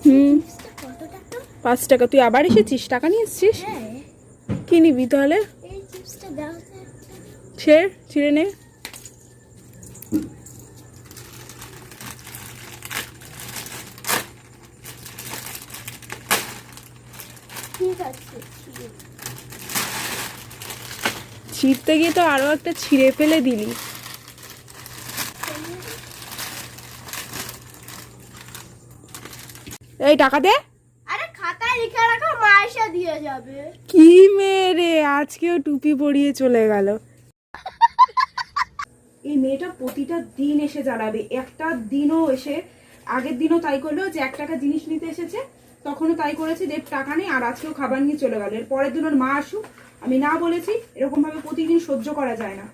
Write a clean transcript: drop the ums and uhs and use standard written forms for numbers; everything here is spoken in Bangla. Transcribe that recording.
হুম 5 টাকা। তুই আবার এসেছিস, টাকা নিয়ে এসেছিস? কি নিবি তাহলে? ছিঁড়ে নে। ছিঁড়তে গিয়ে তো আরো একটা ছিঁড়ে ফেলে দিলি। এই টাকা দে। আরে খাতায় লিখে রাখো, মা এসে দিয়ে যাবে। কি মেরে আজকেও টুপি পরিয়ে চলে গেল। এই মেয়েটা প্রতিটা দিন এসে জ্বালাবে, একটা দিনও এসে, আগের দিনও তাই করলো যে 1 টাকা জিনিস নিতে এসেছে, তখনও তাই করেছে যে টাকা নেই, আর আজকেও খাবার নিয়ে চলে গেল। এর পরের দিন ওর মা আসুক, আমি না বলেছি, এরকম ভাবে প্রতিদিন সহ্য করা যায় না।